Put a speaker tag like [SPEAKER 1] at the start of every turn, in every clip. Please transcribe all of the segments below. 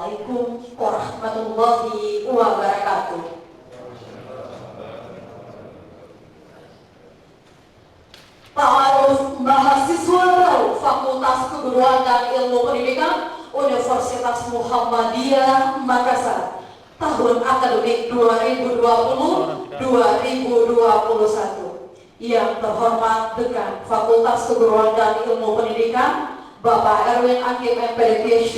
[SPEAKER 1] Assalamualaikum warahmatullahi wabarakatuh. Ta'aruf mahasiswa baru Fakultas Keguruan dan Ilmu Pendidikan Universitas Muhammadiyah Makassar tahun akademik 2020-2021. Yang terhormat Dekan Fakultas Keguruan dan Ilmu Pendidikan Bapak Erwin Hakim MPD PhD,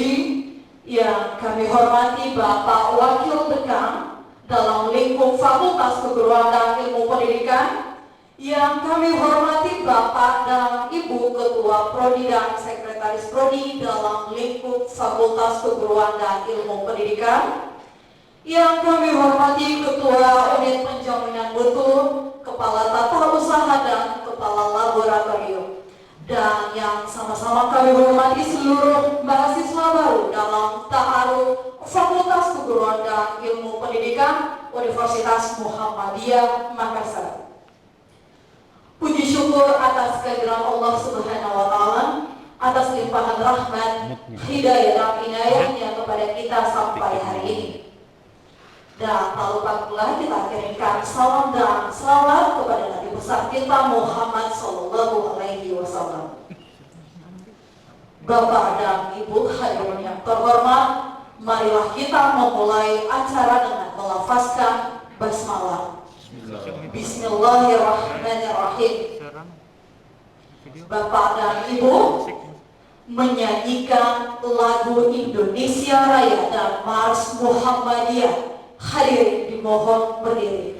[SPEAKER 1] yang kami hormati Bapak Wakil Dekan dalam lingkup Fakultas Keguruan dan Ilmu Pendidikan, yang kami hormati Bapak dan Ibu Ketua Prodi dan Sekretaris Prodi dalam lingkup Fakultas Keguruan dan Ilmu Pendidikan, yang kami hormati Ketua Unit Penjaminan Mutu, Kepala Tata Usaha dan Kepala Laboratorium, dan yang sama-sama kami hormati seluruh mahasiswa baru dalam ta'aruf Fakultas Keguruan dan Ilmu Pendidikan Universitas Muhammadiyah Makassar. Puji syukur atas kehadiran Allah Subhanahu wa Ta'ala, atas limpahan rahmat, hidayah dan inayahnya kepada kita sampai hari ini. Dan tak lupa pula kita kirimkan salam dan salawat kepada Nabi besar kita Muhammad Sallallahu Alaihi Wasallam. Bapak dan Ibu hadirin yang terhormat, marilah kita memulai acara dengan melafazkan basmalah. Bismillahirrahmanirrahim. Bapak dan Ibu menyanyikan lagu Indonesia Raya dan Mars Muhammadiyah. Hadirin dimohon berdiri.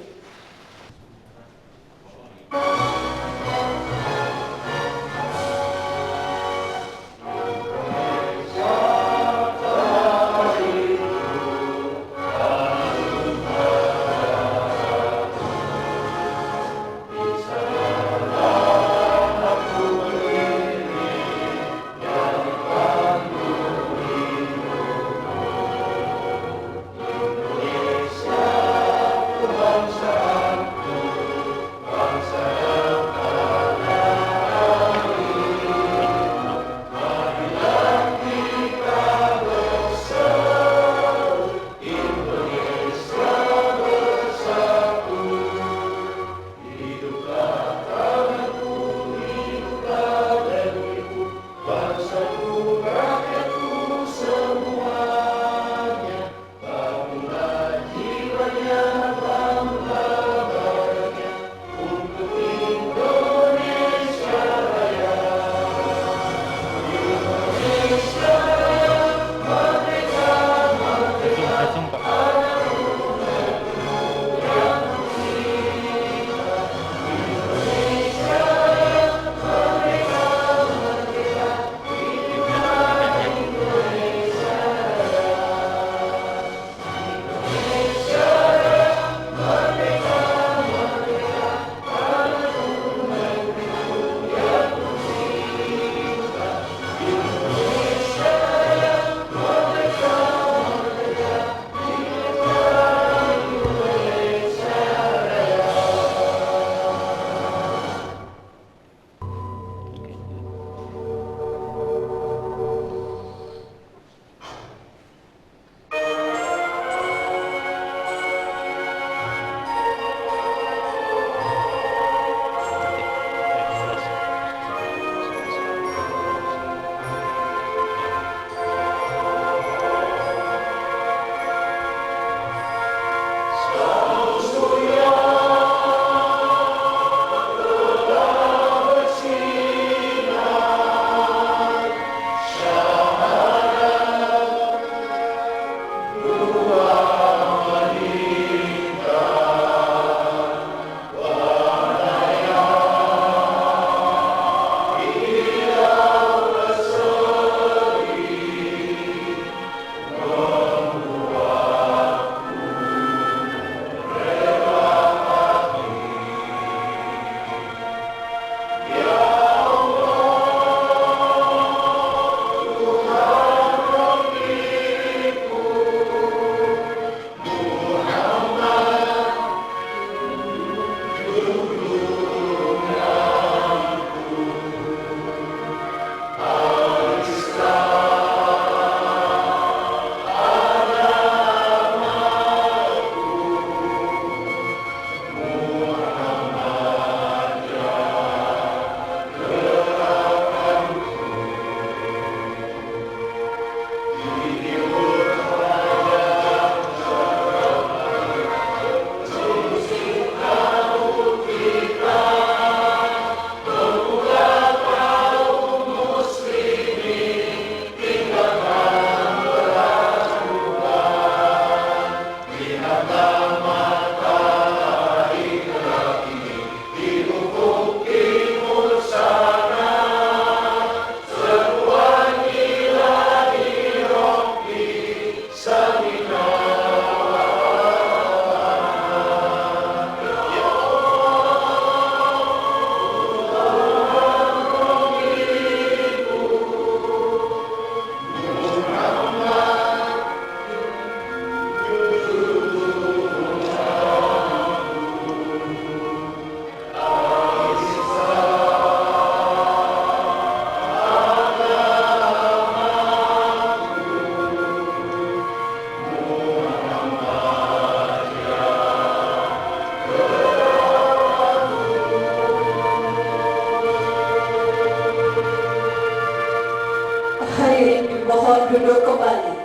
[SPEAKER 1] duduk kembali.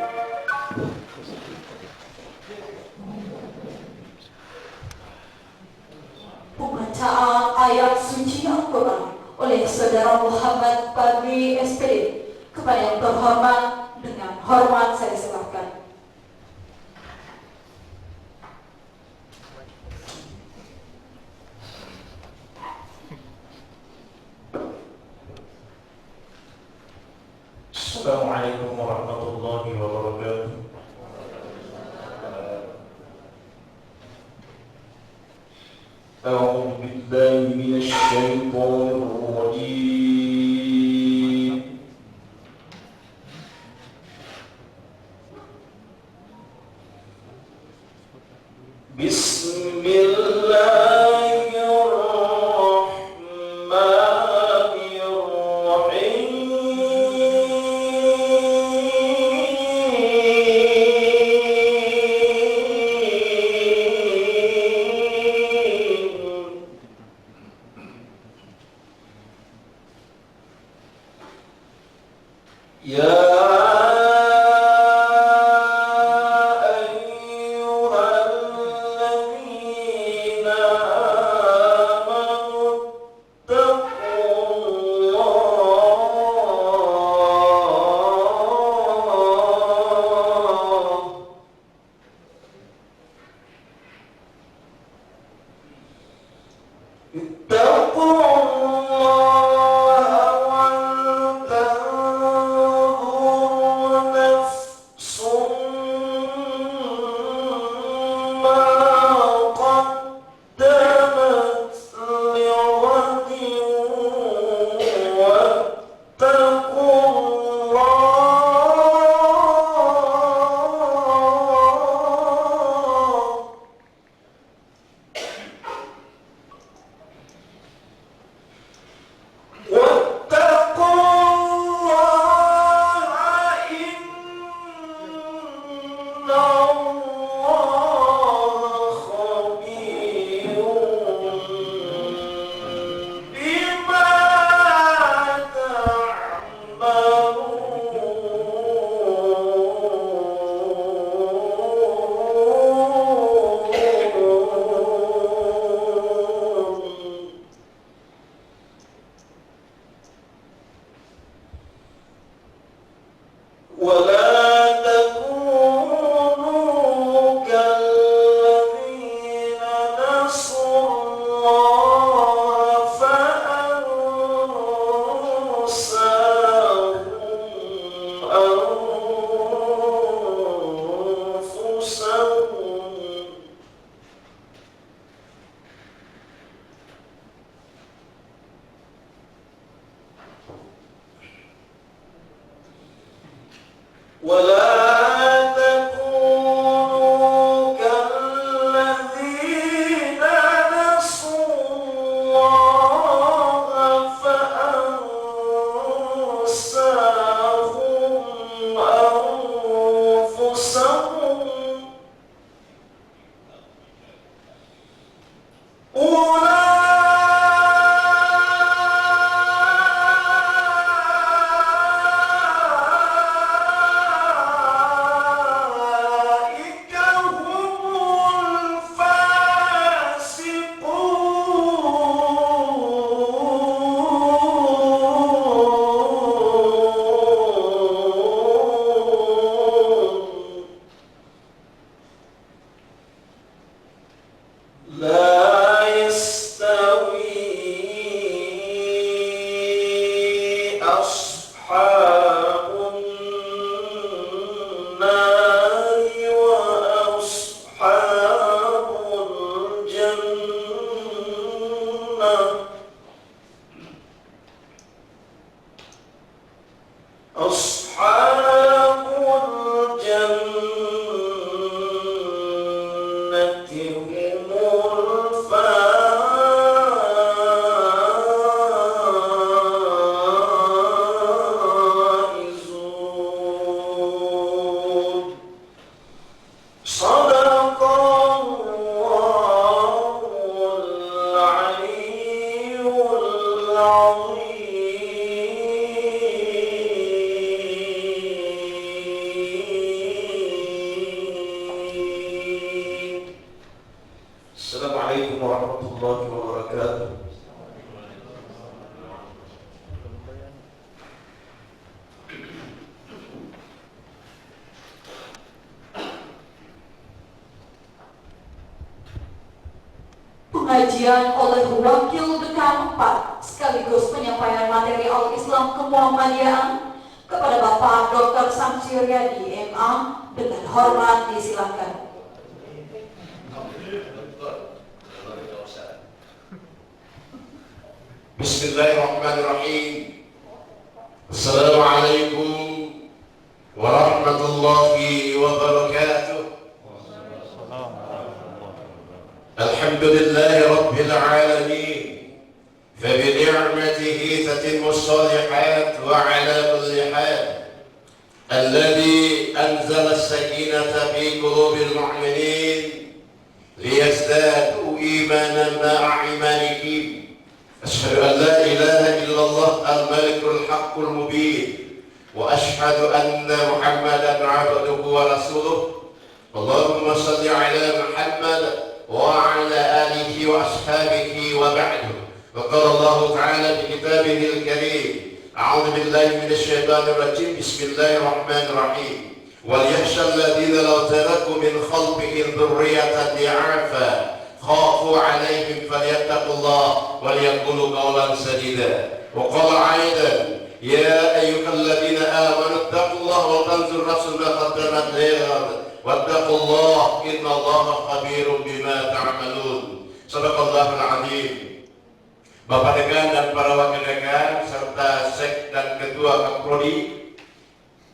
[SPEAKER 1] Pembacaan ayat suci Al-Quran oleh Saudara Muhammad Badri SPD. Kepada yang terhormat, dengan hormat saya silakan.
[SPEAKER 2] Assalamualaikum warahmatullahi wabarakatuh. أعوذ بالله من الشيطان الرجيم. بسم الله الرحمن الرحيم. يا wabarakatuh.
[SPEAKER 1] Pengajian oleh Wakil Dekan 4 sekaligus penyampaian materi Al-Islam Kemuhammadiyaan kepada Bapak Dr. Samsir Yadi MA dengan hormat disilakan.
[SPEAKER 3] Bismillahirrahmanirrahim. Assalamualaikum warahmatullahi wabarakatuh. Alhamdulillahi rabbil alamin. فبنعمته تتم الصالحات وعلى كل حال الذي أنزل السكينة في قلوب المؤمنين ليزدادوا إيمانا مع إيمانهم. أشهد أن لا إله إلا الله الملك الحق المبين وأشهد أن محمدا عبده ورسوله. اللهم صل على محمد وعلى آله وأصحابه وبعده. وقال الله تعالى في كتابه الكريم أعوذ بالله من الشيطان الرجيم بسم الله الرحمن الرحيم وليخشى الذين لو تركوا من خلفهم ذرية ضعافا خافوا عليهم فليتقوا الله وليقولوا قولا سديدا. وقال أيضا يا أيها الذين آمنوا اتقوا الله وتنظر نفس ما قدمت لغد واتقوا الله إن الله خبير بما تعملون. صدق الله العظيم. Bapak Dekan dan para Wakil Dekan serta Sek dan Ketua Kapprodi,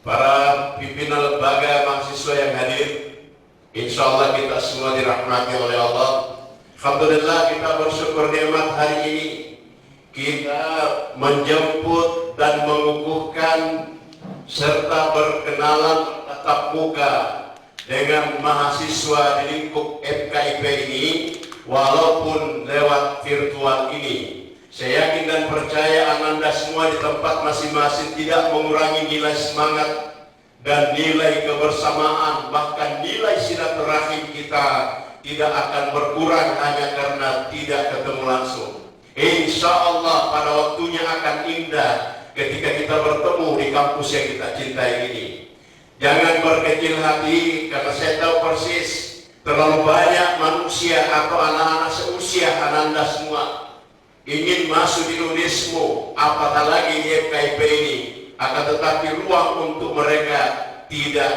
[SPEAKER 3] para pimpinan lembaga mahasiswa yang hadir, insya Allah kita semua dirahmati oleh Allah. Alhamdulillah kita bersyukur nikmat hari ini kita menjemput dan mengukuhkan serta berkenalan tatap muka dengan mahasiswa di lingkup FKIP ini walaupun lewat virtual ini. Saya yakin dan percaya Ananda semua di tempat masing-masing tidak mengurangi nilai semangat dan nilai kebersamaan, bahkan nilai silaturahim kita tidak akan berkurang hanya karena tidak ketemu langsung. Insya Allah pada waktunya akan indah ketika kita bertemu di kampus yang kita cintai ini. Jangan berkecil hati karena saya tahu persis terlalu banyak manusia atau anak-anak seusia Ananda semua ingin masuk di UNISMO, apatah lagi di FKIP ini. Akan tetapi ruang untuk mereka tidak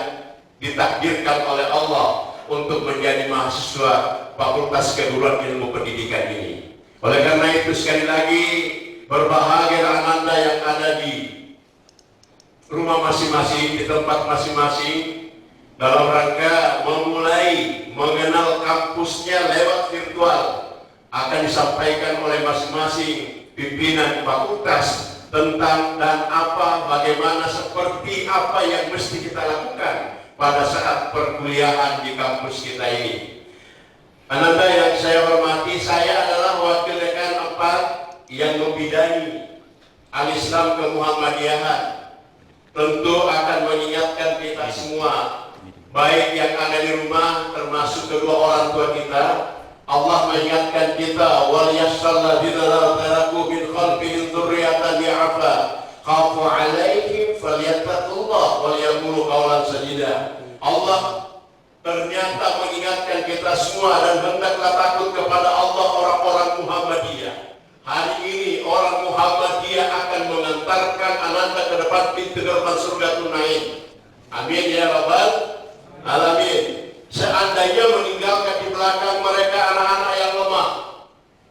[SPEAKER 3] ditakdirkan oleh Allah untuk menjadi mahasiswa Fakultas Keguruan Ilmu Pendidikan ini. Oleh karena itu sekali lagi berbahagia Ananda yang ada di rumah masing-masing, di tempat masing-masing, dalam rangka memulai mengenal kampusnya lewat virtual. Akan disampaikan oleh masing-masing pimpinan fakultas tentang dan apa, bagaimana, seperti apa yang mesti kita lakukan pada saat perkuliahan di kampus kita ini. Ananda yang saya hormati, saya adalah Wakil Dekan 4 yang membidangi Al-Islam Kemuhammadiyahan. Tentu akan mengingatkan kita semua, baik yang ada di rumah termasuk kedua orang tua kita. Allah mengingatkan kita, wal yashalladzina la taraku min khalfihim dzurriyyatan di'afa khafu 'alaihim falyattaqullah wal yaqulu qawlan sadida. Allah ternyata mengingatkan kita semua dan hendaklah takut kepada Allah orang-orang Muhammadiyah. Hari ini orang Muhammadiyah akan mengantarkan Ananda ke depan pintu gerbang surga Tunaim. Amin ya rabbal alamin. Seandainya meninggalkan di belakang mereka anak-anak yang lemah,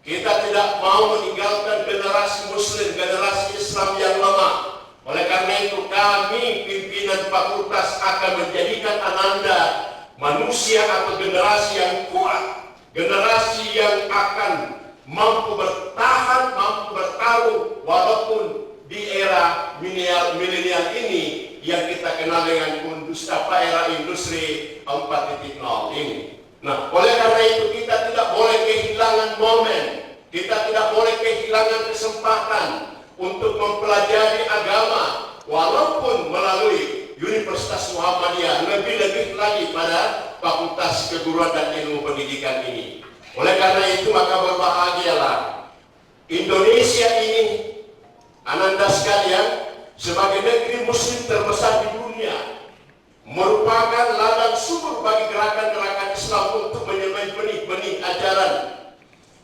[SPEAKER 3] kita tidak mau meninggalkan generasi muslim, generasi Islam yang lemah. Oleh karena itu kami pimpinan fakultas akan menjadikan Ananda manusia atau generasi yang kuat, generasi yang akan mampu bertahan, mampu bertarung walaupun di era milenial ini yang kita kenal dengan era industri 4.0 ini. Nah, oleh karena itu kita tidak boleh kehilangan momen, kita tidak boleh kehilangan kesempatan untuk mempelajari agama walaupun melalui Universitas Muhammadiyah, lebih-lebih lagi pada Fakultas Keguruan dan Ilmu Pendidikan ini. Oleh karena itu maka berbahagialah Indonesia ini, ananda sekalian, sebagai negeri muslim terbesar di dunia, merupakan ladang subur bagi gerakan-gerakan Islam untuk menyemai benih-benih ajaran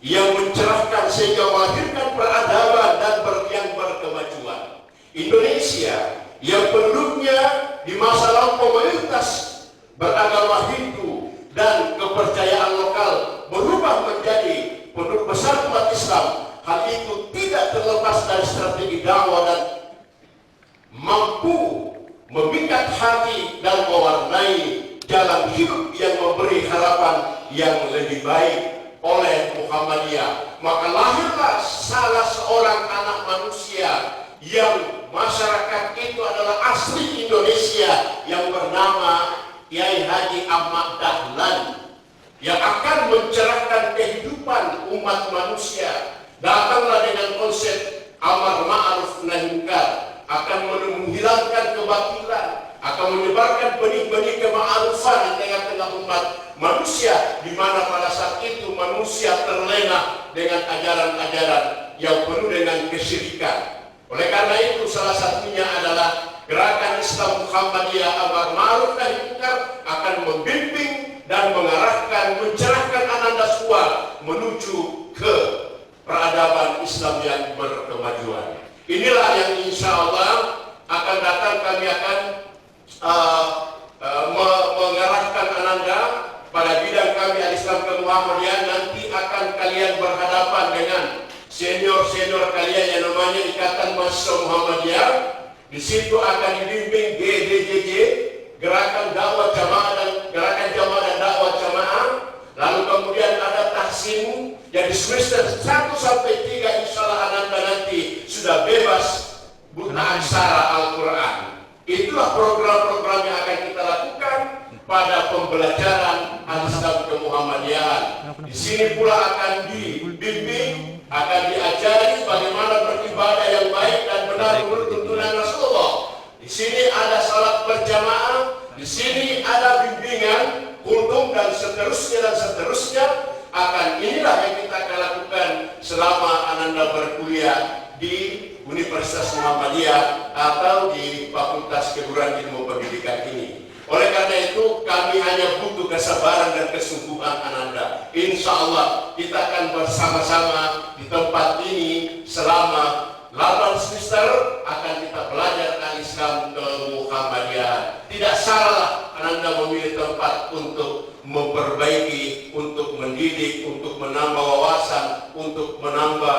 [SPEAKER 3] yang mencerahkan sehingga melahirkan peradaban dan yang berkemajuan. Indonesia yang penduduknya di masa lampau mayoritas beragama Hindu dan kepercayaan lokal berubah menjadi penduduk besar umat Islam. Hal itu tidak terlepas dari strategi dakwah dan mampu memikat hati dan mewarnai jalan hidup yang memberi harapan yang lebih baik oleh Muhammadiyah. Maka lahirlah salah seorang anak manusia yang masyarakat itu adalah asli Indonesia yang bernama Kiai Haji Ahmad Dahlan, yang akan mencerahkan kehidupan umat manusia. Datanglah dengan konsep amar ma'ruf nahi munkar, akan menghilangkan kebatilan, akan menyebarkan benih-benih kema'rufan di tengah-tengah umat manusia, di mana pada saat itu manusia terlena dengan ajaran-ajaran yang penuh dengan kesyirikan. Oleh karena itu salah satunya adalah gerakan Islam Muhammadiyah amar ma'ruf nahi munkar akan membimbing dan mengarahkan, mencerahkan ananda suara menuju ke peradaban Islam yang berkemajuan. Inilah yang insya Allah akan datang. Kami akan mengarahkan ananda pada bidang kami Al-Islam ke-Muhammadiyah. Nanti akan kalian berhadapan dengan senior-senior kalian yang namanya Ikatan Mahasiswa Muhammadiyah. Di situ akan dibimbing GDJJ, Gerakan Dakwah Jamaah dan Gerakan Jamaah dan Dakwah Jamaah. Lalu kemudian ada tahsin yang di semester 1 sampai 3 insya Allah ananda nanti sudah bebas buta aksara Al-Quran. Itulah program-program yang akan kita lakukan pada pembelajaran Al-Islam ke-Muhammadiyah. Di sini pula akan dibimbing, akan diajari bagaimana beribadah yang baik dan benar menurut tuntunan Rasulullah. Di sini ada salat berjamaah, di sini ada bimbingan, kultum dan seterusnya. Akan inilah yang kita akan lakukan selama ananda berkuliah di Universitas Muhammadiyah atau di Fakultas Keguruan Ilmu Pendidikan ini. Oleh karena itu kami hanya butuh kesabaran dan kesungguhan ananda. Insya Allah kita akan bersama-sama di tempat ini selama 8 semester akan kita belajar Al-Islam ke-Muhammadiyah. Tidak salah ananda memilih tempat untuk memperbaiki, untuk mendidik, untuk menambah wawasan, untuk menambah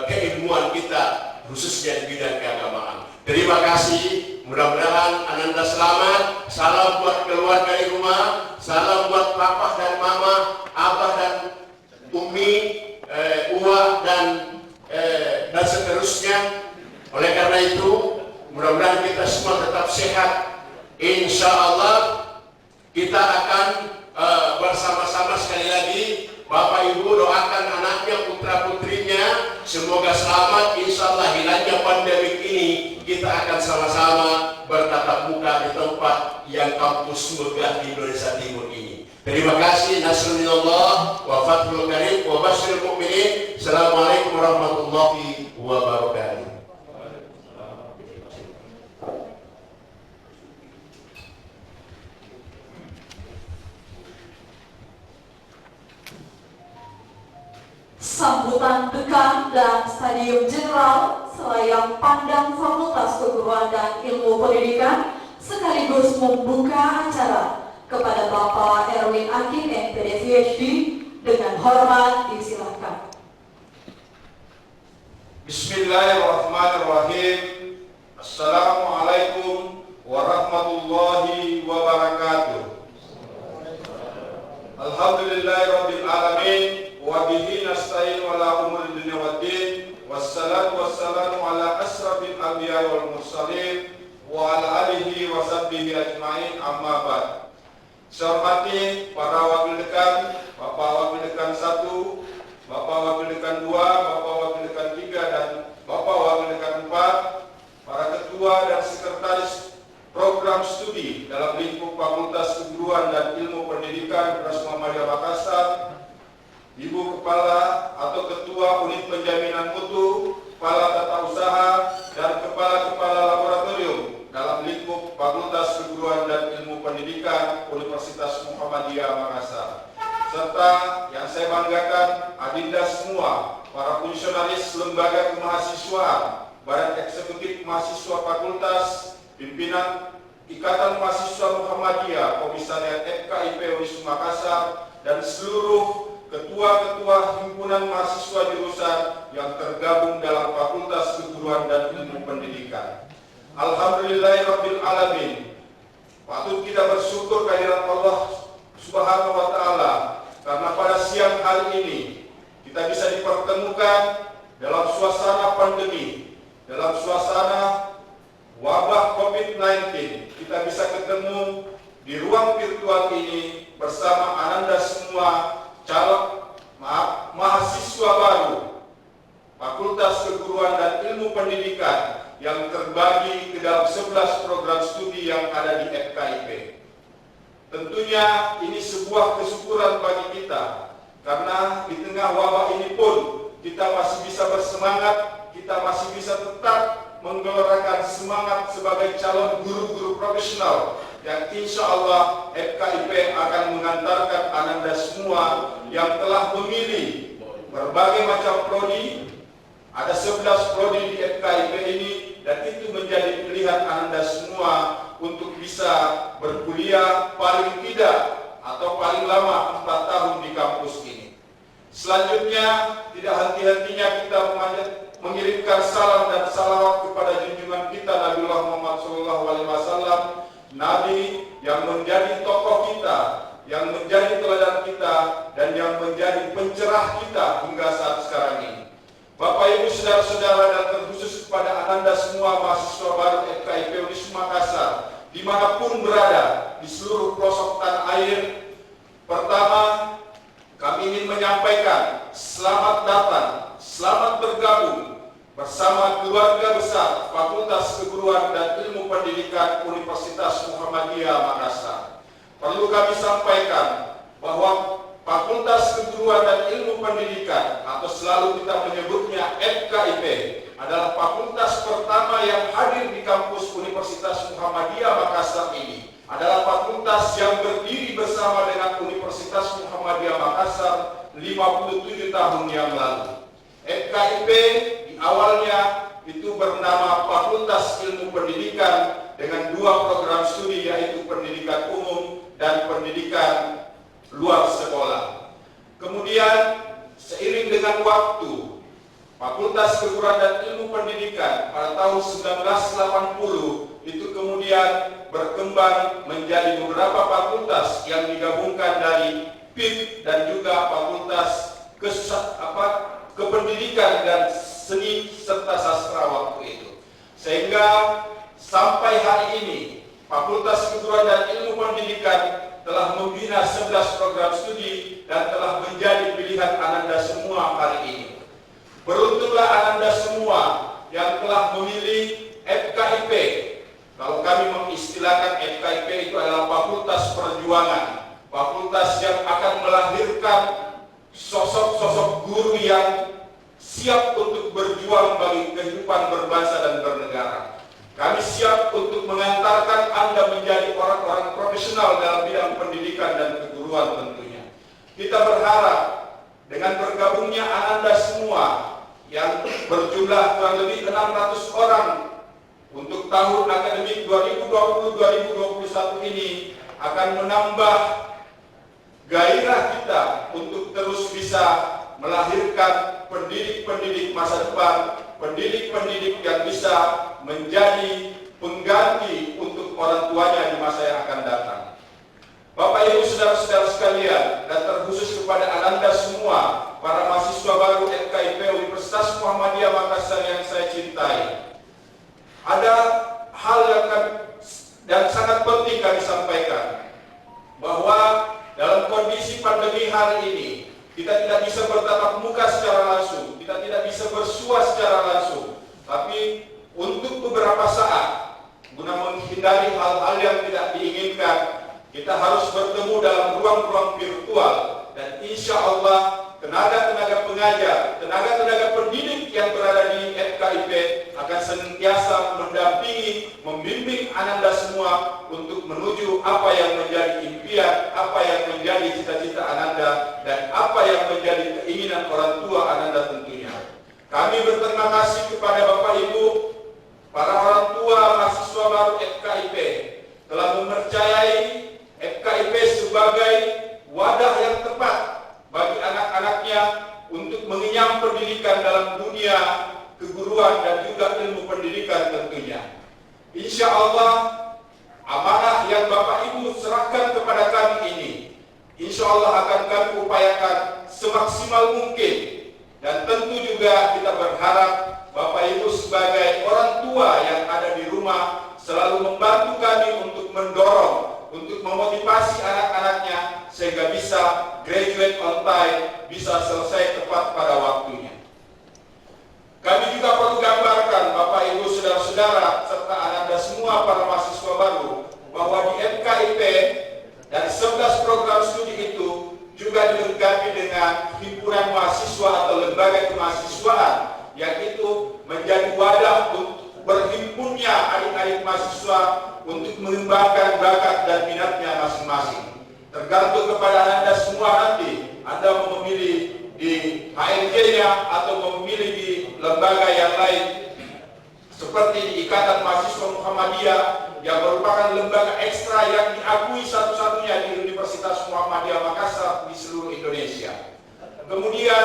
[SPEAKER 3] keilmuan kita, khususnya di bidang keagamaan. Terima kasih, mudah-mudahan ananda selamat. Salam buat keluarga di rumah, salam buat papa dan mama, abah dan umi, uwa dan seterusnya. Oleh karena itu, mudah-mudahan kita semua tetap sehat. Insya Allah kita akan bersama-sama sekali lagi. Bapak Ibu doakan anaknya, putra putrinya semoga selamat. Insya Allah hilangnya pandemi ini kita akan sama-sama bertatap muka di tempat yang kampus megah di Indonesia Timur ini. Terima kasih. Nasrullah wa fathul karim wa basyiril mu'minin. Assalamualaikum warahmatullahi wabarakatuh.
[SPEAKER 1] Sambutan dekan dan stadium general selayang pandang Fakultas Keguruan dan Ilmu Pendidikan sekaligus membuka acara kepada Bapak Erwin Akim MPD PhD dengan hormat disilakan.
[SPEAKER 4] Bismillahirrahmanirrahim. Assalamualaikum warahmatullahi wabarakatuh. Alhamdulillahirabbil alamin. Wabihi nasta'in wala umur dunia waddin. Wassalatu wassalamu ala asrafil anbiya wal mursalin wa ala alihi wa sahbihi ajma'in, amma ba'd. Saya hormati para wakil dekan, Bapak Wakil Dekan 1, Bapak Wakil Dekan 2, Bapak Wakil Dekan 3 dan Bapak Wakil Dekan 4, para ketua dan sekretaris program studi dalam lingkup Fakultas Keguruan dan Ilmu Pendidikan Universitas Muhammadiyah Makassar, Ibu penjaminan mutu, kepala tata usaha, dan kepala-kepala laboratorium dalam lingkup Fakultas Keguruan dan Ilmu Pendidikan Universitas Muhammadiyah Makassar. Serta yang saya banggakan, adinda semua, para fungsionaris lembaga kemahasiswaan, Badan Eksekutif Mahasiswa Fakultas, pimpinan Ikatan Mahasiswa Muhammadiyah, Komisariat FKIP Unisma Makassar, dan seluruh ketua-ketua himpunan mahasiswa jurusan yang tergabung dalam Fakultas Keguruan dan Ilmu Pendidikan. Alhamdulillahirabbil alamin. Patut kita bersyukur kehadirat Allah Subhanahu wa taala karena pada siang hari ini kita bisa dipertemukan dalam suasana pandemi, dalam suasana wabah COVID-19. Kita bisa ketemu di ruang virtual ini bersama Ananda semua mahasiswa baru Fakultas Keguruan dan Ilmu Pendidikan yang terbagi ke dalam 11 program studi yang ada di FKIP. Tentunya ini sebuah kesyukuran bagi kita karena di tengah wabah ini pun kita masih bisa bersemangat, kita masih bisa tetap menggelorakan semangat sebagai calon guru-guru profesional yang insya Allah FKIP akan mengantarkan Ananda semua yang telah memilih berbagai macam prodi. Ada 11 prodi di FKIP ini dan itu menjadi pilihan Ananda semua untuk bisa berkuliah paling tidak atau paling lama 4 tahun di kampus ini. Selanjutnya tidak henti-hentinya kita mengirimkan salam dan salawat kepada junjungan kita Nabiullah Muhammad SAW, Nabi yang menjadi tokoh kita, yang menjadi teladan kita, dan yang menjadi pencerah kita hingga saat sekarang ini. Bapak Ibu saudara-saudara dan terkhusus kepada Ananda semua mahasiswa baru FKIP Unisma Makassar dimanapun berada di seluruh pelosok tanah air. Pertama, kami ingin menyampaikan selamat datang, selamat bergabung bersama keluarga besar Fakultas Keguruan dan Ilmu Pendidikan Universitas Muhammadiyah Makassar. Perlu kami sampaikan bahwa Fakultas Keguruan dan Ilmu Pendidikan atau selalu kita menyebutnya FKIP adalah fakultas pertama yang hadir di kampus Universitas Muhammadiyah Makassar ini. Adalah fakultas yang berdiri bersama dengan Universitas Muhammadiyah Makassar 57 tahun yang lalu. FKIP di awalnya itu bernama Fakultas Ilmu Pendidikan dengan 2 program studi yaitu pendidikan umum dan pendidikan luar sekolah. Kemudian seiring dengan waktu, Fakultas Keguruan dan Ilmu Pendidikan pada tahun 1980 itu kemudian berkembang menjadi beberapa fakultas yang digabungkan dari PIP dan juga Fakultas Kependidikan dan Seni serta Sastra waktu itu. Sehingga sampai hari ini Fakultas Keguruan dan Ilmu Pendidikan telah membina 11 program studi dan telah menjadi pilihan Ananda semua hari ini. Beruntunglah Ananda semua yang telah memilih FKIP. Kalau kami mengistilahkan FKIP itu adalah fakultas perjuangan, fakultas yang akan melahirkan sosok-sosok guru yang siap untuk berjuang bagi kehidupan berbangsa dan bernegara. Kami siap untuk mengantarkan Anda menjadi orang-orang profesional dalam bidang pendidikan dan keguruan tentunya. Kita berharap dengan bergabungnya Anda semua yang berjumlah kurang lebih 600 orang untuk tahun akademik 2020-2021 ini akan menambah gairah kita untuk terus bisa melahirkan pendidik-pendidik masa depan, pendidik-pendidik yang bisa menjadi pengganti untuk orang tuanya di masa yang akan datang. Bapak Ibu saudara-saudara sekalian dan terkhusus kepada Ananda semua, para mahasiswa baru FKIP Universitas Muhammadiyah Makassar yang saya cintai. Ada hal yang sangat penting kami sampaikan, bahwa dalam kondisi pandemi hari ini kita tidak bisa bertatap muka secara langsung, kita tidak bisa bersua secara langsung, tapi untuk beberapa saat guna menghindari hal-hal yang tidak diinginkan, kita harus bertemu dalam ruang-ruang virtual dan insya Allah tenaga-tenaga pengajar, tenaga-tenaga pendidik FKIP akan senantiasa mendampingi, membimbing Ananda semua untuk menuju apa yang menjadi impian, apa yang menjadi cita-cita Ananda, dan apa yang menjadi keinginan orang tua Ananda tentunya. Kami berterima kasih kepada Bapak Ibu, para orang tua mahasiswa baru FKIP, telah mempercayai FKIP sebagai wadah yang tepat bagi anak-anaknya untuk mengenyam pendidikan dalam dunia keguruan dan juga ilmu pendidikan tentunya. Insya Allah, amanah yang Bapak Ibu serahkan kepada kami ini, insya Allah akan kami upayakan semaksimal mungkin. Dan tentu juga kita berharap Bapak Ibu sebagai orang tua yang ada di rumah selalu membantu kami untuk mendorong, untuk memotivasi anak-anaknya sehingga bisa graduate on time, bisa selesai tepat pada waktunya. Kami juga perlu gambarkan Bapak Ibu saudara-saudara serta Ananda semua para mahasiswa baru bahwa di FKIP dari 11 program studi itu juga dilengkapi dengan himpunan mahasiswa atau lembaga kemahasiswaan yang itu menjadi wadah untuk berhimpunnya adik-adik mahasiswa untuk mengembangkan bakat dan minatnya masing-masing. Tergantung kepada Anda semua nanti, Anda mau memilih di HMJ-nya atau mau memilih di lembaga yang lain seperti di Ikatan Mahasiswa Muhammadiyah yang merupakan lembaga ekstra yang diakui satu-satunya di Universitas Muhammadiyah Makassar di seluruh Indonesia. Kemudian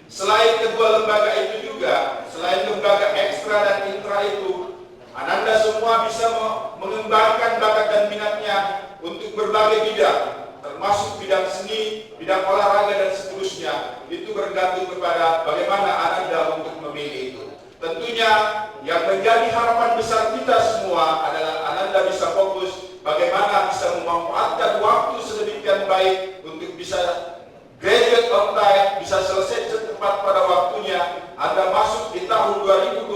[SPEAKER 4] selain kedua lembaga itu juga, selain lembaga ekstra dan intra itu, Ananda semua bisa mengembangkan bakat dan minatnya untuk berbagai bidang, termasuk bidang seni, bidang olahraga dan seterusnya. Itu bergantung kepada bagaimana Ananda untuk memilih itu. Tentunya yang menjadi harapan besar kita semua adalah Ananda bisa fokus bagaimana bisa memanfaatkan waktu sedemikian baik untuk bisa graduate on time, bisa selesai tepat pada waktunya. Anda masuk di tahun 2021,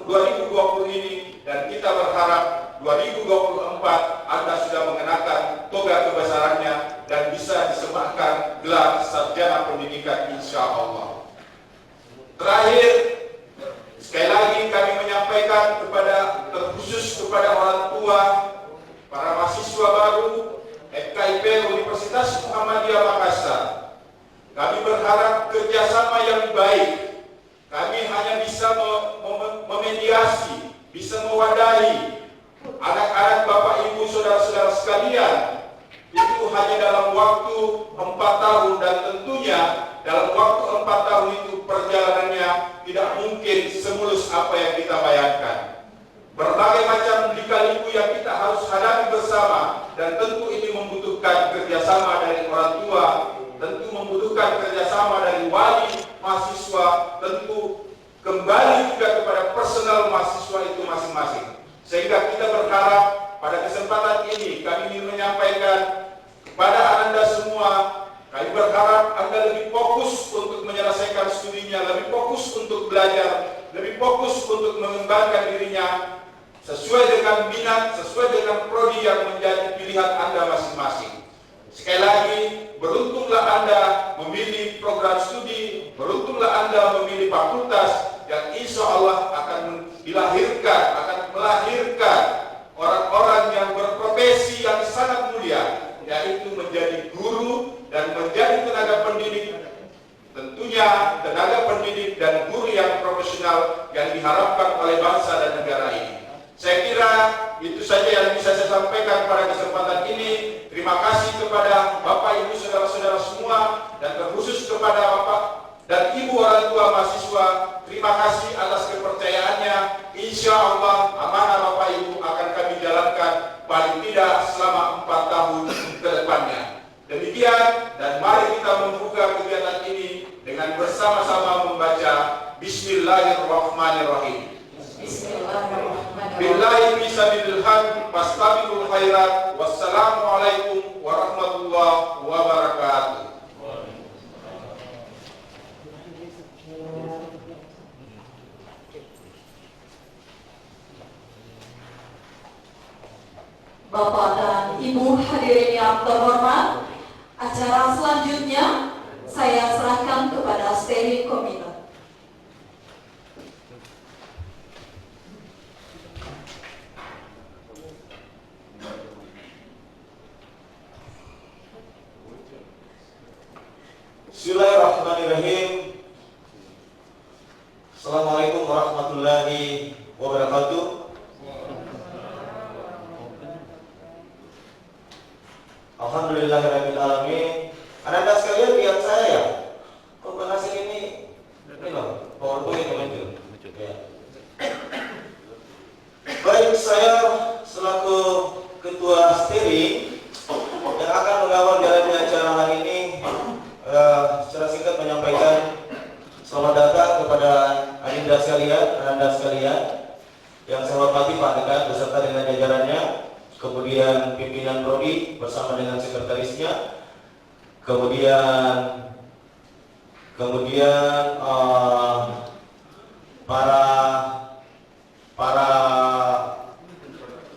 [SPEAKER 4] 2020 ini, dan kita berharap 2024 Anda sudah mengenakan toga kebesarannya dan bisa disematkan gelar sarjana pendidikan insya Allah. Terakhir, sekali lagi kami menyampaikan kepada terkhusus kepada orang tua, para mahasiswa baru FKIP Universitas Muhammadiyah Makassar. Kami berharap kerjasama yang baik. Kami hanya bisa memediasi, bisa mewadahi anak-anak Bapak Ibu saudara-saudara sekalian itu hanya dalam waktu 4 tahun, dan tentunya dalam waktu 4 tahun itu perjalanannya tidak mungkin semulus apa yang kita bayangkan. Berbagai macam lika-liku yang kita harus hadapi bersama, dan tentu ini membutuhkan kerjasama dari orang tua, tentu membutuhkan kerjasama dari wali mahasiswa, tentu kembali juga kepada personal mahasiswa itu masing-masing. Sehingga kita berharap pada kesempatan ini kami ingin menyampaikan kepada Anda semua, kami berharap Anda lebih fokus untuk menyelesaikan studinya, lebih fokus untuk belajar, lebih fokus untuk mengembangkan dirinya sesuai dengan minat, sesuai dengan prodi yang menjadi pilihan Anda masing-masing. Sekali lagi, beruntunglah Anda memilih program studi, beruntunglah Anda memilih fakultas yang insya Allah akan melahirkan orang-orang yang berprofesi yang sangat mulia, yaitu menjadi guru dan menjadi tenaga pendidik. Tentunya tenaga pendidik dan guru yang profesional yang diharapkan oleh bangsa dan negara ini. Saya kira itu saja yang bisa saya sampaikan pada kesempatan ini. Terima kasih kepada Bapak Ibu saudara-saudara semua, dan terkhusus kepada Bapak dan Ibu orang tua mahasiswa. Terima kasih atas kepercayaannya. Insya Allah amanah Bapak Ibu akan kami jalankan paling tidak selama 4 tahun ke depannya. Demikian, dan mari kita membuka kegiatan ini dengan bersama-sama membaca Bismillahirrahmanirrahim.
[SPEAKER 1] Bismillahirrahmanirrahim.
[SPEAKER 4] Billahi fisabilil haq fastabiqul khairat. Wassalamualaikum warahmatullahi wabarakatuh.
[SPEAKER 1] Bapak dan Ibu hadirin yang terhormat, acara selanjutnya saya serahkan kepada steering committee.
[SPEAKER 5] menyampaikan selamat datang kepada Adinda sekalian, Ananda sekalian yang saya hormati Pak Dekan beserta dengan jajarannya, kemudian pimpinan Prodi bersama dengan sekretarisnya, kemudian para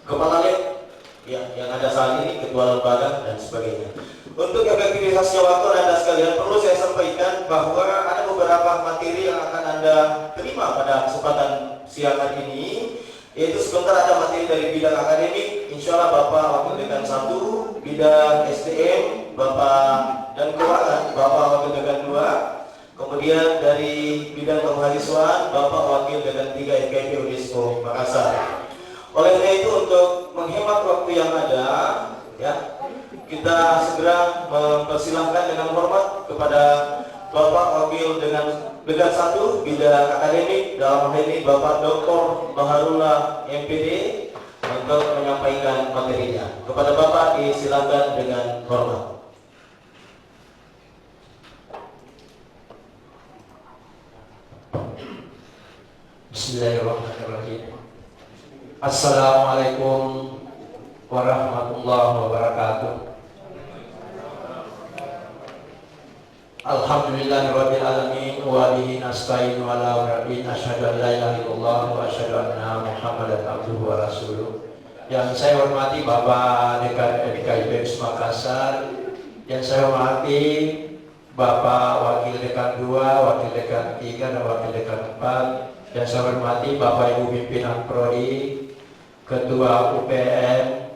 [SPEAKER 5] kepala lab yang ada saat ini, ketua lembaga dan sebagainya. Untuk efektivitasnya waktu Anda sekalian, perlu saya sampaikan bahwa ada beberapa materi yang akan Anda terima pada kesempatan siang hari ini, yaitu sebentar ada materi dari bidang akademik, insya Allah Bapak Wakil Dekan 1, bidang SDM, Bapak dan Keuangan, Bapak Wakil Dekan 2, kemudian dari bidang kemahasiswaan, Bapak Wakil Dekan 3 FKIP Unisco Makassar. Oleh karena itu, untuk menghemat waktu yang ada, ya, kita segera mempersilahkan dengan hormat kepada Bapak Wakil Dekan 1 bidang akademik, dalam hal ini Bapak Dr. Baharullah MPD, untuk menyampaikan materinya. Kepada Bapak disilakan dengan hormat.
[SPEAKER 6] Bismillahirrahmanirrahim. Assalamualaikum warahmatullahi wabarakatuh. Alhamdulillahirabbil alamin wa bihi nasta'in wa la ilaha asyhadu an la ilaha illallah wa asyhadu anna Muhammadan abduhu wa rasuluh. Yang saya hormati Bapak Dekan FKIP Makassar, yang saya hormati Bapak Wakil Dekan 2, Wakil Dekan 3 dan Wakil Dekan 4. Yang saya hormati Bapak Ibu pimpinan Prodi, Ketua UPM,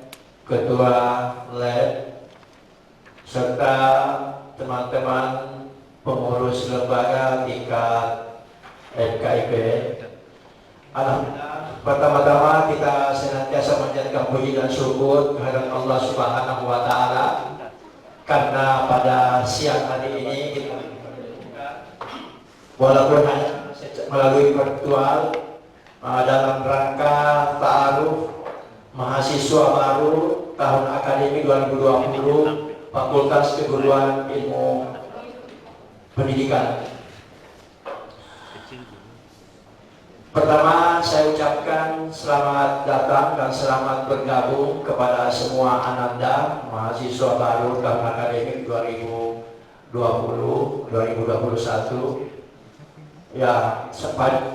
[SPEAKER 6] Ketua Lab, serta teman-teman pengurus lembaga tingkat FKIP. Alhamdulillah, pertama-tama kita senantiasa menjadikan puji dan syukur kehadirat Allah Subhanahu wa Ta'ala, karena pada siang hari ini kita walaupun hanya melalui virtual dalam rangka ta'aruf mahasiswa baru tahun akademik 2020 Fakultas Keguruan Ilmu Pendidikan. Pertama, saya ucapkan selamat datang dan selamat bergabung kepada semua ananda mahasiswa baru tahun akademik 2020-2021. Ya,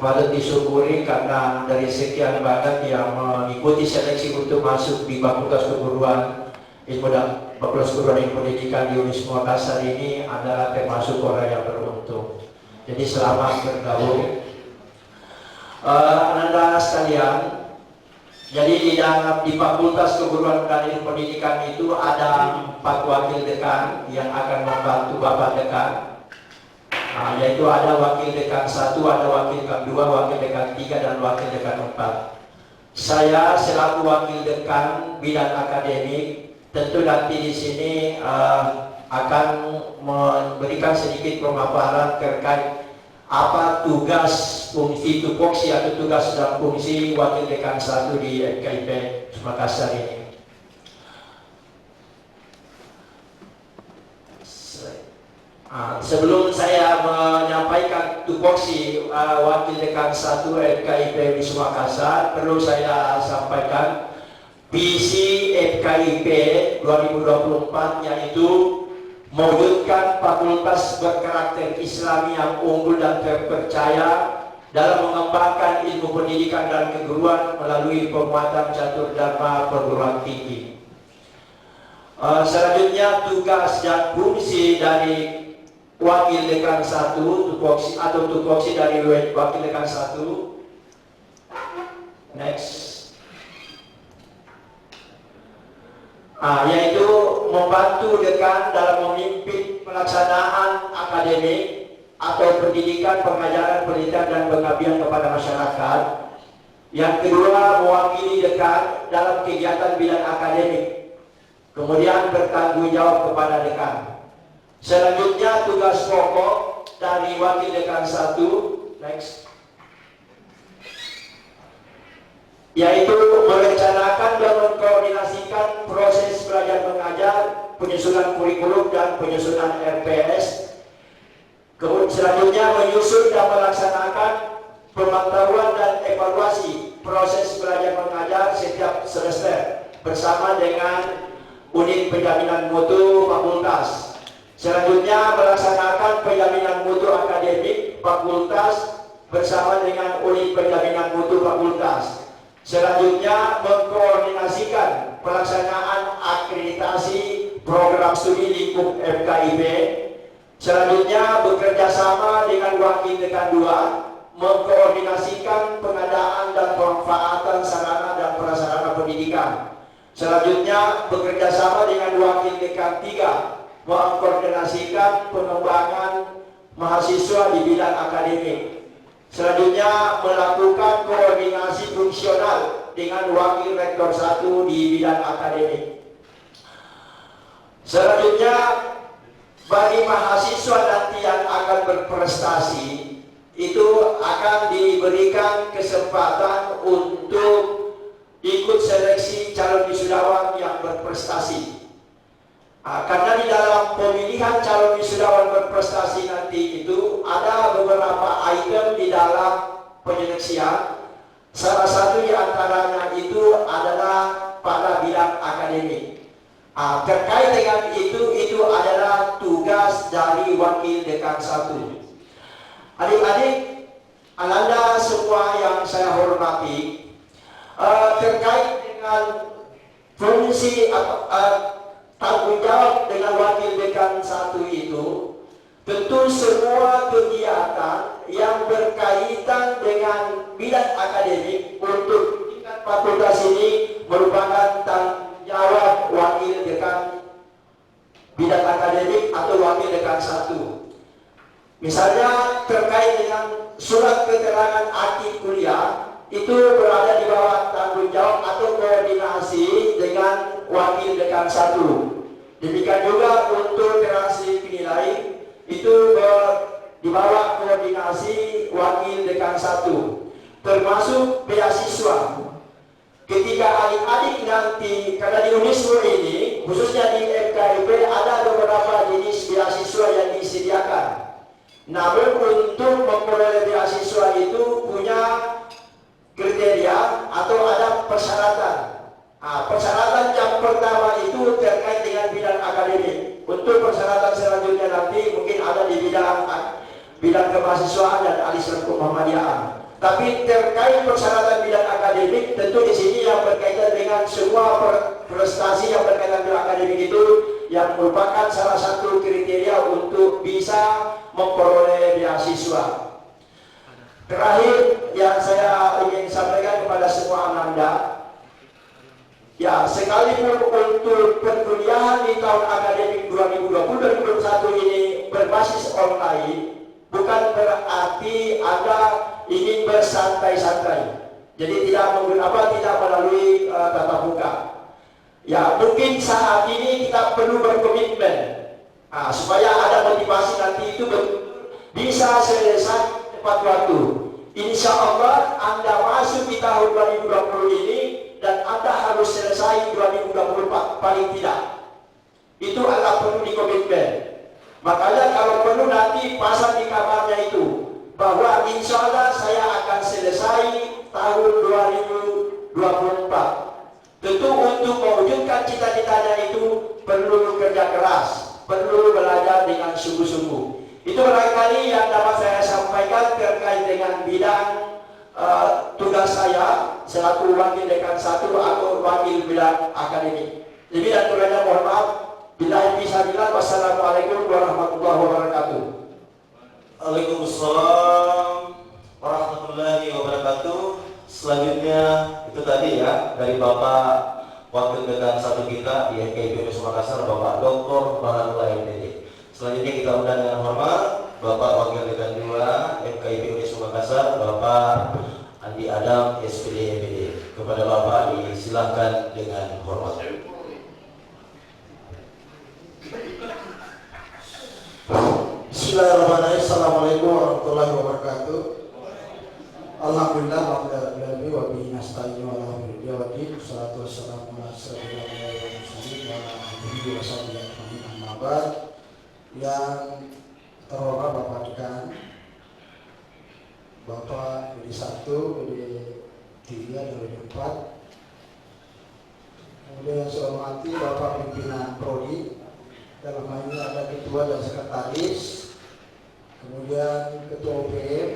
[SPEAKER 6] patut disyukuri karena dari sekian banyak yang mengikuti seleksi untuk masuk di Fakultas Keguruan Ilmu dan Fakultas Keguruan Ilmu Pendidikan di Unisco Makassar ini adalah termasuk orang yang beruntung. Jadi selamat bergabung. Ananda sekalian, jadi di Fakultas Keguruan dan Ilmu Pendidikan itu ada 4 wakil dekan yang akan membantu Bapak Dekan. Yaitu ada Wakil Dekan 1, ada Wakil Dekan 2, Wakil Dekan 3, dan Wakil Dekan 4. Saya selaku Wakil Dekan bidang akademik tentu nanti di sini akan memberikan sedikit pemaparan terkait apa tugas fungsi tupoksi atau tugas dan fungsi Wakil Dekan 1 di FKIP Makassar ini. Sebelum saya menyampaikan tupoksi Wakil Dekan 1 FKIP di Makassar, perlu saya sampaikan visi FKIP 2024, yaitu mewujudkan fakultas berkarakter Islami yang unggul dan terpercaya dalam mengembangkan ilmu pendidikan dan keguruan melalui penguatan catur dharma perguruan tinggi. Selanjutnya, tugas dan fungsi dari Wakil Dekan 1 tupoksi atau tupoksi dari Wakil Dekan 1. Next. Yaitu membantu dekan dalam memimpin pelaksanaan akademik atau pendidikan, pengajaran, penelitian dan pengabdian kepada masyarakat. Yang kedua, mewakili dekan dalam kegiatan bidang akademik, kemudian bertanggung jawab kepada dekan. Selanjutnya, tugas pokok dari Wakil Dekan 1, next, yaitu merencanakan dan mengkoordinasikan proses belajar mengajar, penyusunan kurikulum dan penyusunan RPS, Kemudian selanjutnya menyusun dan melaksanakan pemantauan dan evaluasi proses belajar mengajar setiap semester bersama dengan unit penjaminan mutu fakultas. Selanjutnya melaksanakan penjaminan mutu akademik fakultas bersama dengan unit penjaminan mutu fakultas. Selanjutnya mengkoordinasikan pelaksanaan akreditasi program studi lingkup FKIP. Selanjutnya bekerja sama dengan wakil dekan 2 mengkoordinasikan pengadaan dan pemanfaatan sarana dan prasarana pendidikan. Selanjutnya bekerja sama dengan wakil dekan 3 mengkoordinasikan pengembangan mahasiswa di bidang akademik. Selanjutnya melakukan koordinasi fungsional dengan wakil rektor 1 di bidang akademik. Selanjutnya bagi mahasiswa nanti yang akan berprestasi itu akan diberikan kesempatan untuk ikut seleksi calon wisudawan yang berprestasi. Karena di dalam pemilihan calon wisudawan berprestasi nanti itu ada beberapa item di dalam penyeleksian. Salah satu di antaranya itu adalah pada bidang akademik. Terkait dengan itu adalah tugas dari wakil dekan 1. Adik-adik, Anda semua yang saya hormati, terkait dengan fungsi tanggung jawab dengan wakil dekan 1 itu, tentu semua kegiatan yang berkaitan dengan bidang akademik untuk tingkat fakultas ini merupakan tanggung jawab wakil dekan bidang akademik atau wakil dekan 1. Misalnya terkait dengan surat keterangan aktif kuliah itu berada di bawah tanggung jawab atau koordinasi dengan wakil dekan 1. Demikian juga untuk transkrip nilai itu di bawah koordinasi wakil dekan 1. Termasuk beasiswa. Ketika adik-adik nanti, karena di Unismu ini, khususnya di FKIP ada beberapa jenis beasiswa yang disediakan. Namun untuk memperoleh beasiswa itu punya kriteria atau ada persyaratan. Persyaratan yang pertama itu terkait dengan bidang akademik. Untuk persyaratan selanjutnya nanti mungkin ada di bidang kemahasiswaan dan alisan Muhammadiyah. Tapi terkait persyaratan bidang akademik, tentu di sini yang berkaitan dengan semua prestasi yang berkaitan dengan akademik itu yang merupakan salah satu kriteria untuk bisa memperoleh beasiswa. Terakhir yang saya ingin sampaikan kepada semua Anda, ya sekalipun untuk perkuliahan di tahun akademik 2020-2021 ini berbasis online, bukan berarti Anda ingin bersantai-santai. Jadi tidak melalui tatap muka. Ya mungkin saat ini kita perlu berkomitmen supaya ada motivasi nanti itu bisa selesai tepat waktu. Insya Allah Anda masuk di tahun 2020 ini dan Anda harus selesai 2024 paling tidak. Itu adalah perlu dikomitmen. Makanya kalau perlu nanti pasang di kamarnya itu bahwa insya Allah saya akan selesai tahun 2024. Tentu untuk mewujudkan cita-citanya itu perlu kerja keras, perlu belajar dengan sungguh-sungguh. Itu barangkali yang dapat saya sampaikan terkait dengan bidang tugas saya selaku wakil dekan 1 atau wakil bidang akademik. Lebih dan kurangnya mohon maaf. Billahi fisabilillah. Wassalamualaikum warahmatullahi wabarakatuh.
[SPEAKER 5] Waalaikumsalam warahmatullahi wabarakatuh. Selanjutnya itu tadi ya dari Bapak Wakil Dekan 1 kita di FKIP Unismu Makassar, Bapak Dr. Baharullah MD. Selanjutnya kita undang dengan hormat Bapak Wakil Dekan 2 FKIP Unismu Makassar, Bapak Andi Adam SPD MD. Kepada Bapak disilahkan dengan hormat.
[SPEAKER 7] Bismillahirrahmanirrahim. Assalamualaikum warahmatullahi wabarakatuh. Alhamdulillah rabbil wa bihi nasta'inu ala umuri waddin. Wassalatu wassalamu ala asyrofil anbiya'i wal mursalin wa ala alihi wa sahbihi ajma'in. Amma ba'd. Yang terhormat Bapak Dekan, Bapak UD 1, UD 3, dan UD 4. Kemudian yang saya hormati Bapak pimpinan Prodi, dalam hal ini ada ketua dan sekretaris, kemudian ketua UPM,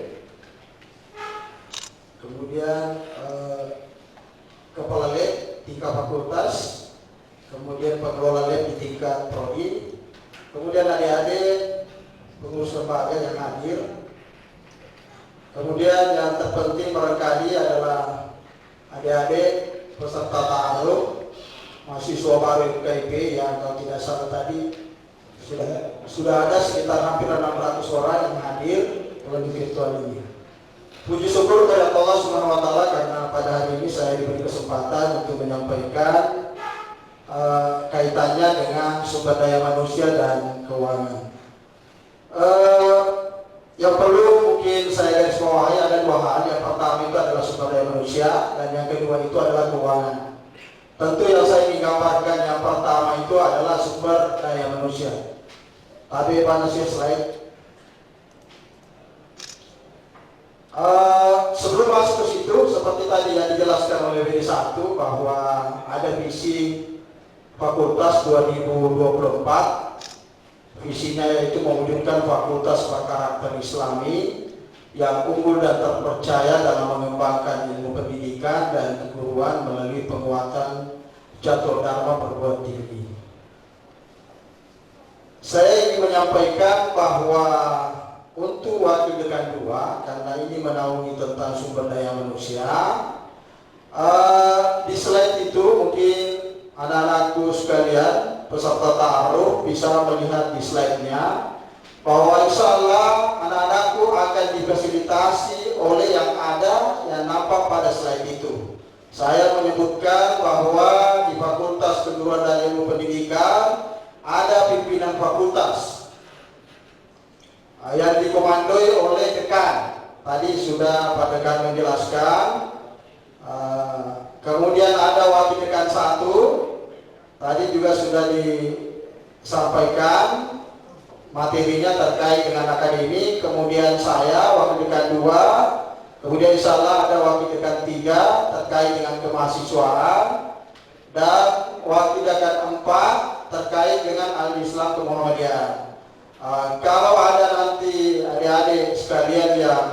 [SPEAKER 7] kemudian kepala lab tingkat fakultas, kemudian pengelola lab di tingkat Prodi, kemudian adik-adik pengurus lembaga yang hadir. Kemudian yang terpenting barangkali adalah adik-adik peserta ta'aruf, mahasiswa baru KIP yang kalau tidak salah tadi sudah ada sekitar hampir 600 orang yang hadir melalui virtual ini. Puji syukur kepada Allah Subhanahu wa taala karena pada hari ini saya diberi kesempatan untuk menyampaikan kaitannya dengan sumber daya manusia dan keuangan. Yang perlu mungkin saya garis bawahi ada dua hal. Yang pertama itu adalah sumber daya manusia dan yang kedua itu adalah keuangan. Tentu yang saya ingin gambarkan yang pertama itu adalah sumber daya manusia. Tapi manusia slide. Sebelum masuk ke situ, seperti tadi yang dijelaskan oleh BD 1 bahwa ada visi fakultas 2024. Visinya yaitu mewujudkan fakultas berkarakter Islami yang unggul dan terpercaya dalam mengembangkan ilmu pendidikan dan keguruan melalui penguatan catur dharma perguruan tinggi. Saya ingin menyampaikan bahwa untuk wakil dekan 2, karena ini menaungi tentang sumber daya manusia, di slide itu mungkin anak-anakku sekalian peserta ta'aruf bisa melihat di slide-nya bahwa insya Allah anak-anakku akan difasilitasi oleh yang ada yang nampak pada slide itu. Saya menyebutkan bahwa di Fakultas Keguruan dan Ilmu Pendidikan ada pimpinan fakultas yang dikomandoi oleh dekan. Tadi sudah Pak Dekan menjelaskan. Kemudian ada wakil dekan 1. Tadi juga sudah disampaikan materinya terkait dengan akademik. Kemudian saya wakil dekan 2. Kemudian insya Allah ada wakil dekan 3 terkait dengan kemahasiswaan. Dan wakil dekan 4 terkait dengan al-Islam kemuhammadiyaan. Kalau ada nanti adik-adik sekalian yang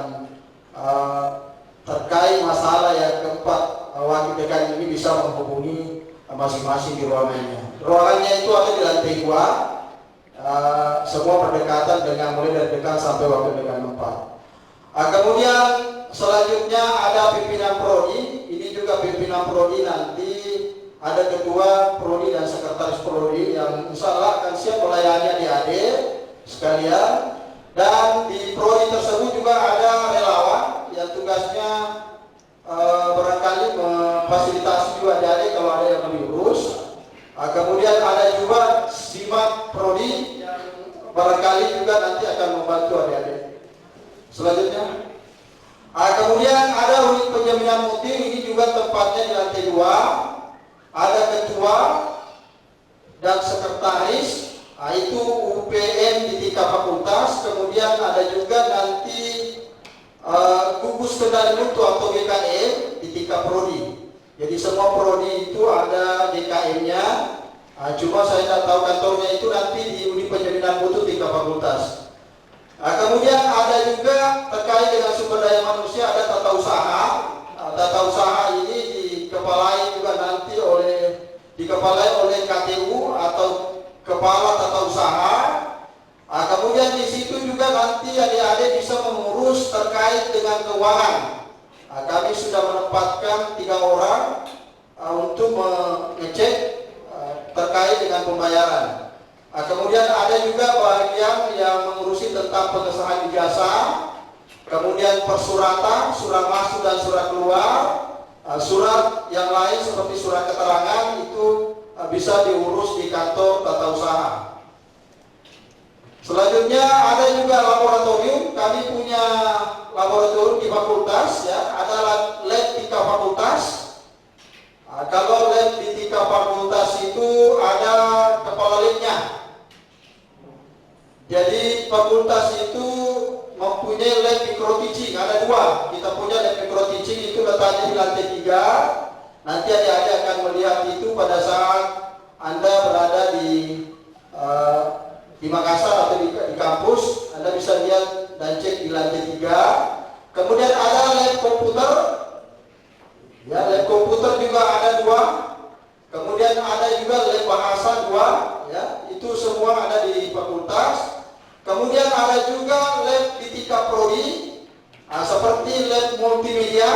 [SPEAKER 7] terkait masalah yang keempat, wakil dekan ini bisa menghubungi masing-masing di ruangannya. Ruangannya itu ada di lantai 2. Semua berdekatan dengan mulai dari dekan sampai wakil dekan 4. Kemudian selanjutnya ada pimpinan prodi. Ini juga pimpinan prodi nanti ada ketua prodi dan sekretaris prodi yang insya Allah akan siap melayani adik-adik sekalian. Dan di prodi tersebut juga ada relawan yang tugasnya barangkali memfasilitasi juga adik-adik kalau ada yang diurus. Kemudian ada juga simak prodi yang barangkali juga nanti akan membantu adik-adik. Selanjutnya, kemudian ada unit penjaminan mutu. Ini juga tempatnya di lantai 2. Ada ketua dan sekretaris. Itu UPM di tingkat fakultas. Kemudian ada juga nanti gugus kendali mutu atau GKM di tingkat prodi. Jadi semua prodi itu ada GKM-nya. Cuma saya tidak tahu kantornya itu nanti di unit penjaminan mutu tingkat fakultas. Kemudian ada juga terkait dengan sumber daya manusia, ada tata usaha. Tata usaha ini dikepalai oleh KTU atau kepala tata usaha. Kemudian di situ juga nanti adik-adik bisa mengurus terkait dengan keuangan. Kami sudah menempatkan 3 orang untuk mengecek terkait dengan pembayaran. Kemudian ada juga bagian yang mengurusi tentang pengesahan ijazah, kemudian persuratan, surat masuk dan surat keluar, surat yang lain seperti surat keterangan itu bisa diurus di kantor tata usaha. Selanjutnya ada juga laboratorium. Kami punya laboratorium di fakultas, ya. Ada lab tingkat fakultas. Kalau lab di tingkat fakultas itu ada kepala labnya. Jadi fakultas mempunyai lab micro teaching, ada 2. Kita punya lab micro teaching itu letaknya di lantai 3. Nanti adik-adik akan melihat itu pada saat Anda berada di Makassar atau di kampus. Anda bisa lihat dan cek di lantai 3. Kemudian ada lab komputer. Ya, lab komputer juga ada 2. Kemudian ada juga lab bahasa 2. Ya, itu semua ada di fakultas. Kemudian ada juga lab di tingkat prodi, seperti lab multimedia.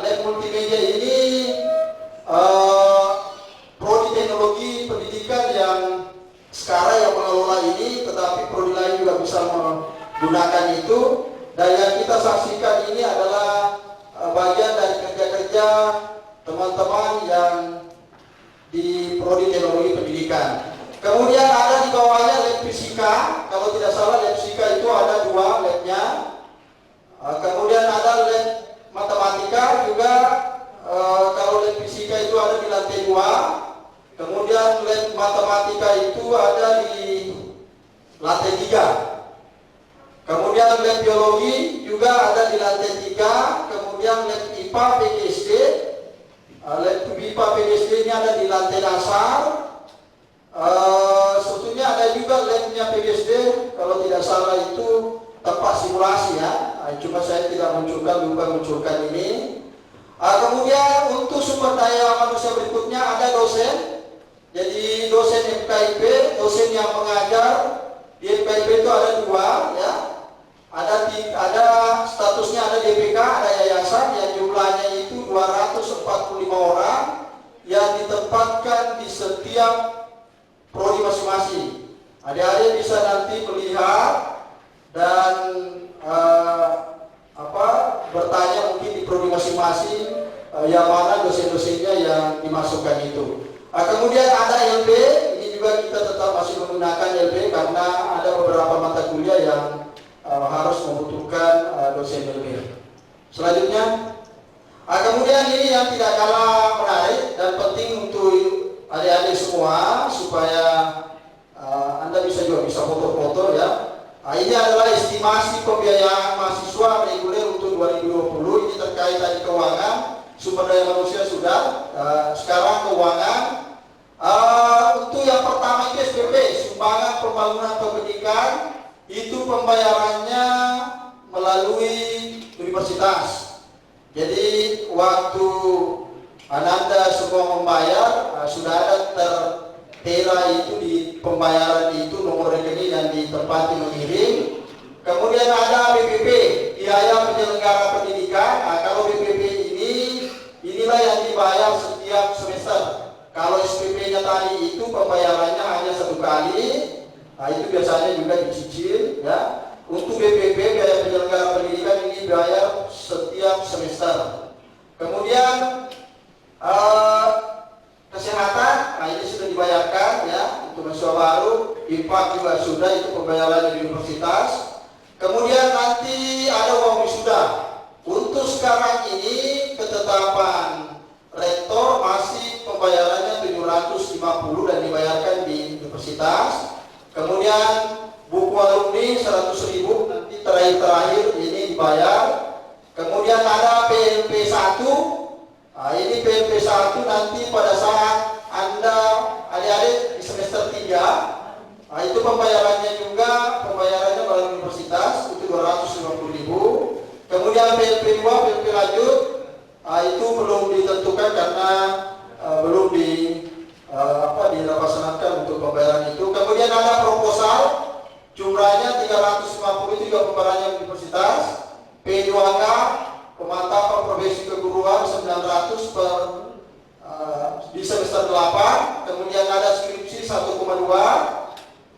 [SPEAKER 7] Lab multimedia ini prodi teknologi pendidikan yang sekarang yang mengelola ini, tetapi prodi lain juga bisa menggunakan itu. Dan yang kita saksikan ini adalah bagian dari kerja-kerja teman-teman yang di prodi teknologi pendidikan. Kemudian ada di bawahnya lab fisika. Kalau tidak salah lab fisika itu ada 2 labnya. Kemudian ada lab matematika juga. Kalau lab fisika itu ada di lantai 2. Kemudian lab matematika itu ada di lantai 3. Kemudian lab biologi juga ada di lantai 3. Kemudian lab IPA PGSD. Lab IPA PGSD ini ada di lantai dasar. Sebetulnya ada juga labnya PGSD, kalau tidak salah itu tempat simulasi ya. Cuma saya tidak lupa munculkan ini. Kemudian untuk sumber daya manusia berikutnya ada dosen. Jadi dosen FKIP, dosen yang mengajar di FKIP itu ada 2 ya. Ada statusnya ada DPK, ada yayasan yang jumlahnya itu 245 orang yang ditempatkan di setiap prodi masing-masing. Adik-adik bisa nanti melihat dan bertanya mungkin di prodi masing-masing yang mana dosen-dosennya yang dimasukkan itu. Kemudian ada LB, ini juga kita tetap masih menggunakan LB karena ada beberapa mata kuliah yang harus membutuhkan dosen LB. Selanjutnya, kemudian ini yang tidak kalah menarik dan penting untuk adik-adik semua supaya Anda bisa foto-foto ya. Ini adalah estimasi pembiayaan mahasiswa reguler untuk 2020. Ini terkait tadi keuangan, sumber daya manusia sudah. Sekarang keuangan. Untuk yang pertama itu SPP, sumbangan pembangunan pendidikan, itu pembayarannya melalui universitas. Jadi waktu Anda semua membayar, sudah ada tertera itu di pembayaran itu nomor rekening yang ditempati mengirim. Kemudian ada BPP, biaya penyelenggara pendidikan. Kalau BPP inilah yang dibayar setiap semester. Kalau SPP-nya tadi itu pembayarannya hanya 1 kali. Itu biasanya juga dicicil ya. Untuk BPP biaya penyelenggara pendidikan ini dibayar setiap semester. Kemudian kesehatan, ini sudah dibayarkan ya untuk mahasiswa baru. IPA juga sudah, itu pembayaran di universitas. Kemudian nanti ada uang wisuda. Untuk sekarang ini ketetapan rektor masih pembayarannya 750 dan dibayarkan di universitas. Kemudian buku alumni 100.000 nanti terakhir ini dibayar. Kemudian ada PLP 1. Ini PLP 1 nanti pada saat Anda adik-adik di semester 3, itu pembayarannya melalui universitas itu 250.000. Kemudian PLP 2, PLP lanjut, itu belum ditentukan karena belum dilaksanakan untuk pembayaran itu. Kemudian ada proposal, jumlahnya 350, itu juga pembayarannya universitas. P2K, pemantapan profesi keguruan 900 di semester 8. Kemudian ada skripsi 1,2,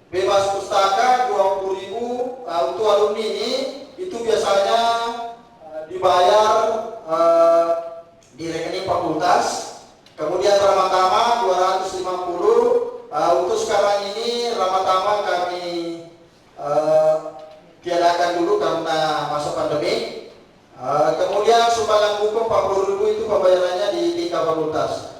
[SPEAKER 7] bebas pustaka 20.000. Untuk alumni ini itu biasanya dibayar di rekening fakultas. Kemudian ramah tamah 250. Untuk sekarang ini ramah tamah kami tiadakan dulu karena masa pandemi. Kemudian sumbangan buku 40.000 itu pembayarannya di tingkat fakultas.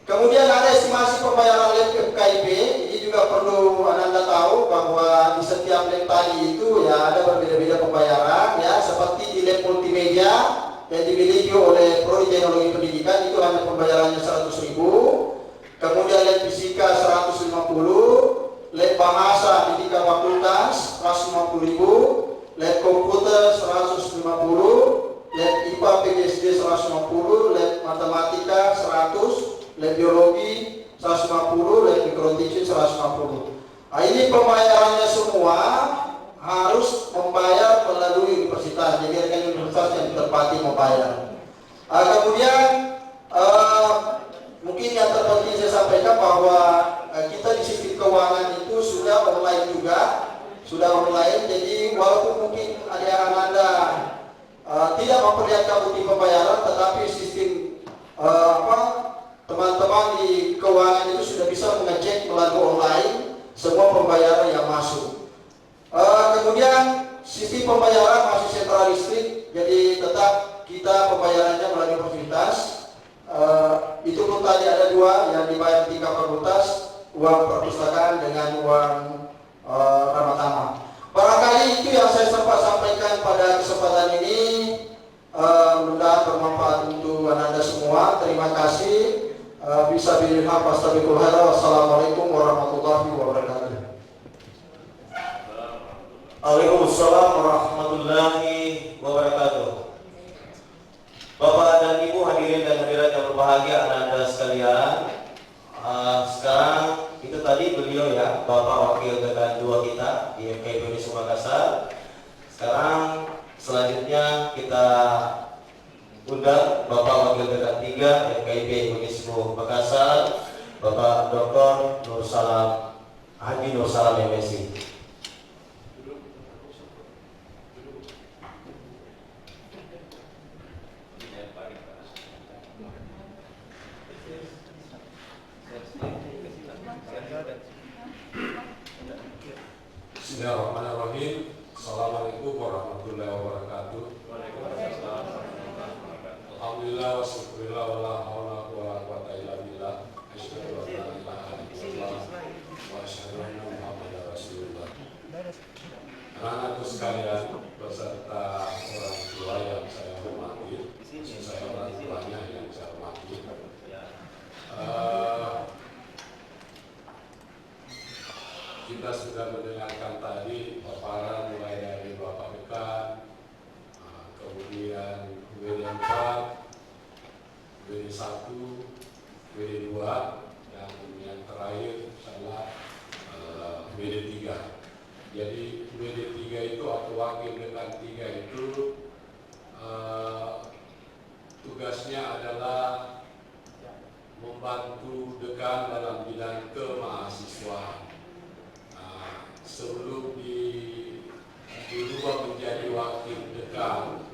[SPEAKER 7] Kemudian ada estimasi pembayaran lab FKIP. Ini juga perlu Anda tahu bahwa di setiap lab tadi itu ya ada berbeda-beda pembayaran ya, seperti di lab multimedia yang dimiliki oleh Prodi Teknologi Pendidikan itu hanya pembayarannya 100.000. Kemudian lab fisika 150, lab bahasa di 3 fakultas 150.000, lab komputer 150, lab IPA PGSD 150, lab matematika 100, lab biologi 150, lab microteaching 150. Nah, ini pembayarannya semua harus membayar melalui universitas. Jadi rekan universitas yang ditempati membayar. Kemudian mungkin yang terpenting saya sampaikan bahwa kita di sistem keuangan itu sudah online juga, sudah online. Jadi walaupun mungkin Anda tidak memperlihatkan bukti pembayaran, tetapi sistem teman-teman di keuangan itu sudah bisa mengecek melalui online semua pembayaran yang masuk. Kemudian sistem pembayaran masih sentralistik, jadi tetap kita pembayarannya melalui universitas. Itu pun tadi ada 2 yang dibayar 3 fakultas, uang perpustakaan dengan uang ramah-tamah. Barangkali itu yang saya sempat sampaikan pada kesempatan ini. Mudah-mudahan bermanfaat untuk Anda semua. Terima kasih. Bisa bilham wastabiqul hada. Wassalamualaikum warahmatullahi wabarakatuh.
[SPEAKER 5] Waalaikumsalam warahmatullahi wabarakatuh. Bapak dan Ibu hadirin dan hadirat yang berbahagia, Anda sekalian. Sekarang itu tadi beliau ya, Bapak Wakil Dekan 2 kita di FKIP Unisba Makassar. Sekarang selanjutnya kita undang Bapak Wakil Dekan 3 FKIP Unisba Makassar, Bapak Dr. Nur Salam Haji Nur Salam MSI.
[SPEAKER 8] Bismillahirrahmanirrahim. Assalamualaikum warahmatullahi wabarakatuh. Alhamdulillah wa syukurillah wa la hawla wa la quwwata illa billah. Asyhadu an la ilaha illallah wa asyhadu anna Muhammadar Rasulullah. Anak-anakku sekalian beserta orang tua yang saya hormati, saya orang tuanya yang saya hormati. Kita sudah mendengarkan tadi paparan mulai dari Bapak Dekan, kemudian WD4, WD1, WD2, yang terakhir adalah WD3. Jadi WD3 itu atau Wakil Dekan 3 itu tugasnya adalah membantu dekan dalam bidang kemahasiswaan. Sebelum dirubah menjadi wakil dekan,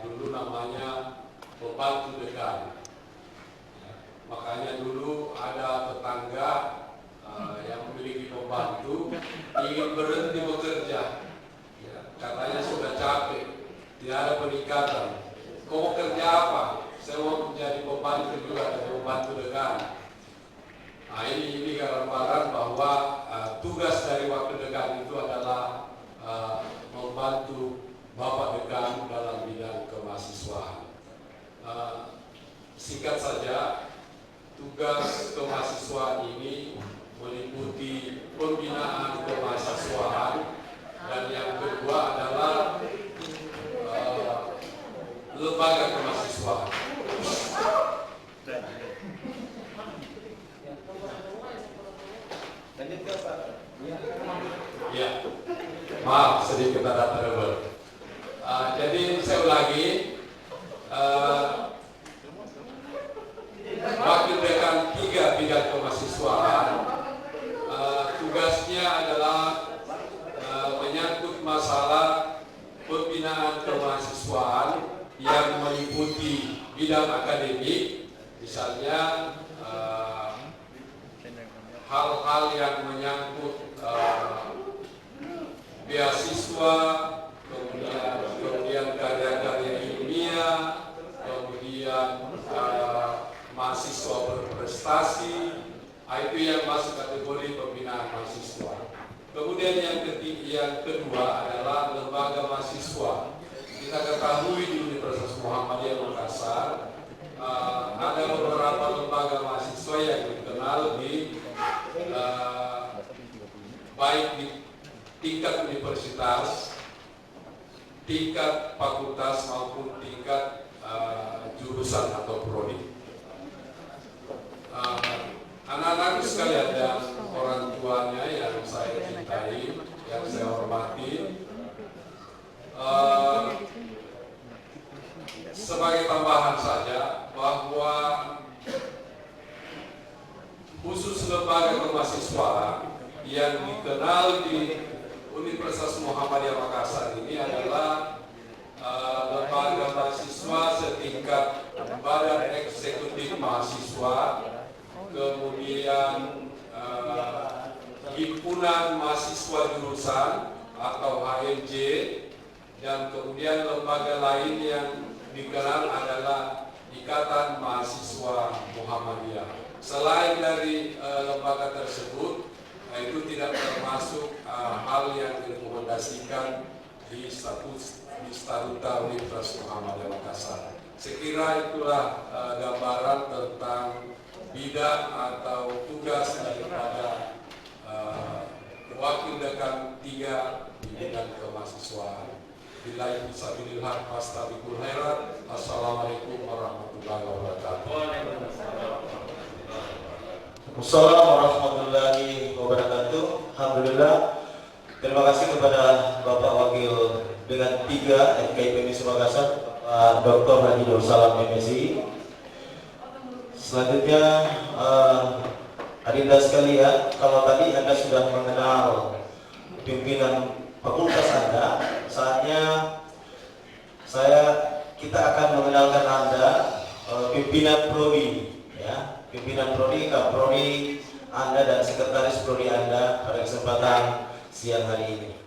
[SPEAKER 8] dulu namanya pembantu dekan. Makanya dulu ada tetangga yang memiliki pembantu ingin berhenti bekerja. Katanya sudah capek, tidak ada peningkatan. Kau mau kerja apa? Saya mau menjadi pembantu juga, jadi pembantu dekan. Nah, ini gambaran bahwa tugas dari wakil dekan itu adalah membantu Bapak Dekan dalam bidang kemahasiswaan. Singkat saja, tugas kemahasiswaan ini meliputi pembinaan kemahasiswaan, dan yang kedua adalah lembaga kemahasiswaan. Ya, maaf sedikit ada trouble. Jadi saya ulangi, wakil dekan 3 bidang kemahasiswaan, tugasnya adalah menyangkut masalah pembinaan kemahasiswaan yang meliputi bidang akademik, misalnya hal-hal yang menyangkut beasiswa, kemudian karya-karya ilmiah, kemudian mahasiswa berprestasi, itu yang masuk kategori pembinaan mahasiswa. Kemudian yang kedua adalah lembaga mahasiswa. Kita ketahui di Universitas Muhammadiyah Makassar ada beberapa lembaga mahasiswa yang dikenal baik di tingkat universitas, tingkat fakultas maupun tingkat jurusan atau prodi. Anak-anak sekalian dan orang tuanya yang saya cintai, yang saya hormati, sebagai tambahan saja bahwa khusus lembaga kemahasiswaan yang dikenal di Universitas Muhammadiyah Makassar ini adalah lembaga mahasiswa setingkat badan eksekutif mahasiswa, kemudian himpunan mahasiswa jurusan atau HMJ, dan kemudian lembaga lain yang dikenal adalah Ikatan Mahasiswa Muhammadiyah. Selain dari lembaga tersebut, itu tidak termasuk hal yang direkomendasikan di statuta Universitas Muhammadiyah Makassar. Sekira itulah gambaran tentang bidang atau tugas daripada wakil dekan 3 di bidang kemahasiswaan. Billahi fisabilillah fastabiqul khairat. Assalamualaikum warahmatullahi wabarakatuh.
[SPEAKER 5] Assalamualaikum warahmatullahi wabarakatuh. Alhamdulillah. Terima kasih kepada Bapak Wakil dengan 3 FKIP Misi Makassar, Dr. Haji Nur Salam MSI. Selanjutnya, adinda sekalian, kalau tadi Anda sudah mengenal pimpinan fakultas Anda, saatnya kita akan mengenalkan Anda pimpinan prodi, ya, pimpinan prodi, kaprodi Anda dan sekretaris prodi Anda pada kesempatan siang hari ini.